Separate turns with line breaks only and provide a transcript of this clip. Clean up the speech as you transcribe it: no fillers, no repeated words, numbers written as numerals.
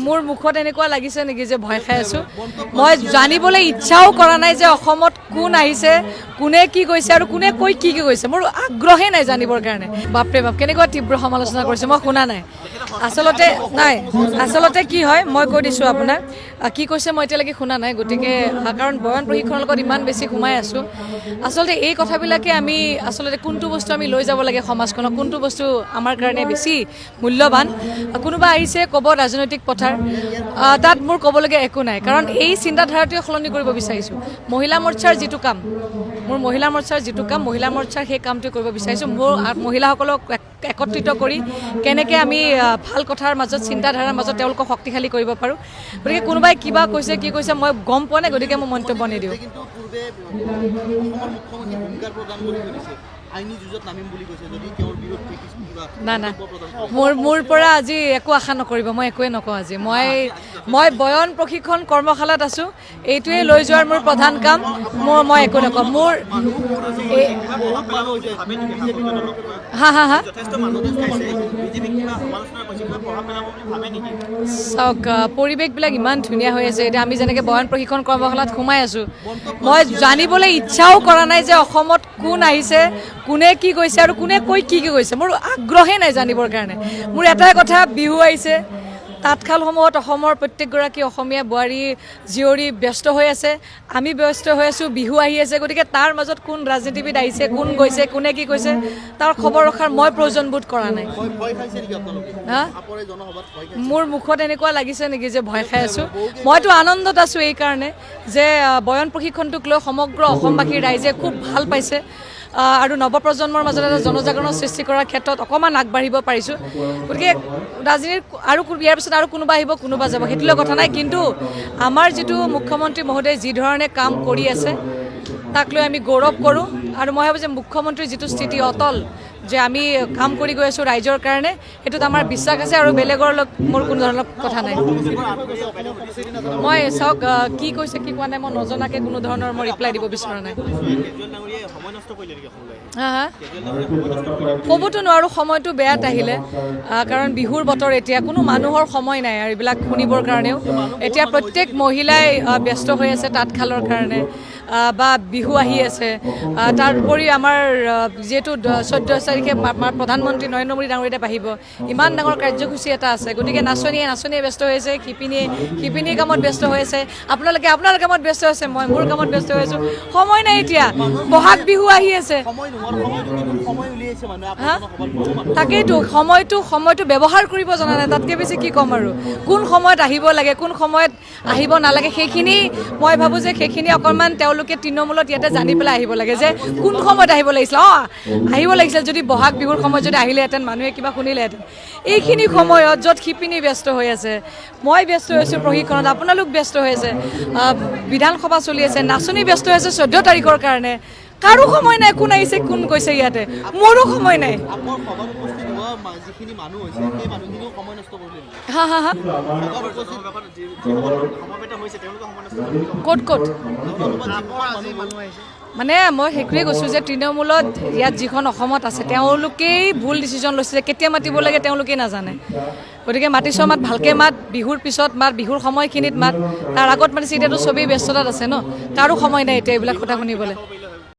মোৰ মুখত এনেকুৱা লাগিছে নেকি যে ভয় খাই আছোঁ? মই জানিবলৈ ইচ্ছাও কৰা নাই যে অসমত কোন আহিছে, কোনে কি কৈছে আৰু কোনে কৈ কি কৈছে। মোৰ আগ্ৰহে নাই জানিবৰ কাৰণে। বাপৰে বাপ, কেনেকুৱা তীব্ৰ সমালোচনা কৰিছে, মই শুনা নাই। আচলতে কি হয় মই কৈ দিছোঁ আপোনাক, কি কৈছে মই এতিয়ালৈকে শুনা নাই। গতিকে কাৰণ বয়ন প্ৰশিক্ষণৰ লগত ইমান বেছি সোমাই আছোঁ। আচলতে এই কথাবিলাকে আমি আচলতে কোনটো বস্তু আমি লৈ যাব লাগে সমাজখনক, কোনটো বস্তু আমাৰ কাৰণে বেছি মূল্যৱান। কোনোবা আহিছে ক'ব ৰাজনৈতিক পথাৰ, তাত মোৰ ক'বলগীয়া একো নাই। কাৰণ এই চিন্তাধাৰাটোৱে সলনি কৰিব বিচাৰিছোঁ। মহিলা মৰ্চাৰ যিটো কাম, মহিলা মৰ্চাৰ সেই কামটো কৰিব বিচাৰিছোঁ। মোৰ মহিলাসকলক একত্ৰিত কৰি কেনেকৈ আমি ভাল কথাৰ মাজত, চিন্তাধাৰাৰ মাজত তেওঁলোকক শক্তিশালী কৰিব পাৰোঁ। গতিকে কোনোবাই কিবা কৈছে কি কৈছে মই গম পোৱা নাই, গতিকে মই মন্তব্য নিদিওঁ। না মোৰ পৰা আজি একো আশা নকৰিব, মই একোৱে নকওঁ আজি। মই বয়ন প্ৰশিক্ষণ কৰ্মশালাত আছোঁ, এইটোৱে লৈ যোৱাৰ মোৰ প্ৰধান কাম। মই একো নকওঁ। মোৰ চাওক, পৰিৱেশবিলাক ইমান ধুনীয়া হৈ আছে। এতিয়া আমি যেনেকৈ বয়ন প্ৰশিক্ষণ কৰ্মশালাত সোমাই আছোঁ, মই জানিবলৈ ইচ্ছাও কৰা নাই যে অসমত কোন আহিছে, কোনে কি কৈছে আৰু কোনে কৈ কি কৈছে। মোৰ আগ্ৰহে নাই জানিবৰ কাৰণে। মোৰ এটাই কথা, বিহু আহিছে। তাঁতশালসমূহত অসমৰ প্ৰত্যেকগৰাকী অসমীয়া বোৱাৰী জীয়ৰী ব্যস্ত হৈ আছে, আমি ব্যস্ত হৈ আছোঁ। বিহু আহি আছে, গতিকে তাৰ মাজত কোন ৰাজনীতিবিদ আহিছে, কোন গৈছে, কোনে কি কৈছে, তাৰ খবৰ ৰখাৰ মই প্ৰয়োজন বোধ কৰা নাই। মোৰ মুখত এনেকুৱা লাগিছে নেকি যে ভয় খাই আছোঁ? মইতো আনন্দত আছোঁ এই কাৰণে যে বয়ন প্ৰশিক্ষণটোক লৈ সমগ্ৰ অসমবাসীৰ ৰাইজে খুব ভাল পাইছে আৰু নৱপ্ৰজন্মৰ মাজত এটা জনজাগৰণৰ সৃষ্টি কৰাৰ ক্ষেত্ৰত অকণমান আগবাঢ়িব পাৰিছোঁ। গতিকে ৰাজনীতিৰ আৰু ইয়াৰ পিছত আৰু কোনোবা আহিব, কোনোবা যাব, সেইটোলৈ কথা নাই। কিন্তু আমাৰ যিটো মুখ্যমন্ত্ৰী মহোদয়ে যি ধৰণে কাম কৰি আছে, তাক লৈ আমি গৌৰৱ কৰোঁ। আৰু মই ভাবোঁ যে মুখ্যমন্ত্ৰীৰ যিটো স্থিতি অটল, যে আমি কাম কৰি গৈ আছোঁ ৰাইজৰ কাৰণে, সেইটোত আমাৰ বিশ্বাস আছে। আৰু বেলেগৰ লগত মোৰ কোনো ধৰণৰ কথা নাই। মই চাওক, কি কৈছে কি কোৱা নাই মই নজনাকৈ কোনো ধৰণৰ মই ৰিপ্লাই দিব বিচৰা নাই। ক'বতো নোৱাৰোঁ সময়টো বেয়াত আহিলে, কাৰণ বিহুৰ বতৰ। এতিয়া কোনো মানুহৰ সময় নাই আৰু এইবিলাক শুনিবৰ কাৰণেও। এতিয়া প্ৰত্যেক মহিলাই ব্যস্ত হৈ আছে তাঁতশালৰ কাৰণে, বা বিহু আহি আছে। তাৰোপৰি আমাৰ যিহেতু 14 তাৰিখে আমাৰ প্ৰধানমন্ত্ৰী নৰেন্দ্ৰ মোদী ডাঙৰীয়া আহিব, ইমান ডাঙৰ কাৰ্যসূচী এটা আছে। গতিকে নাচনীয়ে ব্যস্ত হৈ আছে, শিপিনীয়ে কামত ব্যস্ত হৈ আছে, আপোনালোকে আপোনাৰ কামত ব্যস্ত হৈছে, মই মোৰ কামত ব্যস্ত হৈ আছোঁ। সময় নাই এতিয়া, বহাগ বিহু আহি আছে। তাকেইতো, সময়টো ব্যৱহাৰ কৰিব জনা নাই, তাতকৈ বেছি কি ক'ম আৰু। কোন সময়ত আহিব লাগে, কোন সময়ত আহিব নালাগে, সেইখিনি মই ভাবোঁ যে সেইখিনি অকণমান তেওঁলোকে তৃণমূলত ইয়াতে জানি পেলাই আহিব লাগে যে কোন সময়ত আহিব লাগিছিল। আহিব লাগিছিল যদি বহাগ বিহুৰ সময়ত যদি আহিলেহেঁতেন, মানুহে কিবা শুনিলেহেঁতেন। এইখিনি সময়ত য'ত শিপিনী ব্যস্ত হৈ আছে, মই ব্যস্ত হৈ আছোঁ প্ৰশিক্ষণত, আপোনালোক ব্যস্ত হৈ আছে, বিধানসভা চলি আছে, নাচনী ব্যস্ত হৈ আছে 14 তাৰিখৰ কাৰণে। কাৰো সময় নাই, কোন আহিছে কোন গৈছে ইয়াতে, মোৰো সময় নাই। ক'ত মানে মই সেইটোৱে কৈছোঁ যে তৃণমূলত ইয়াত যিখন অসমত আছে, তেওঁলোকেই ভুল ডিচিশ্যন লৈছে যে কেতিয়া মাতিব লাগে তেওঁলোকেই নাজানে। গতিকে মাতিছ মাত, ভালকৈ মাত, বিহুৰ পিছত মাত, বিহুৰ সময়খিনিত মাত, তাৰ আগত মাতিছে। এতিয়াতো চবেই ব্যস্ততাত আছে ন, কাৰো সময় নাই এতিয়া এইবিলাক কথা শুনিবলৈ।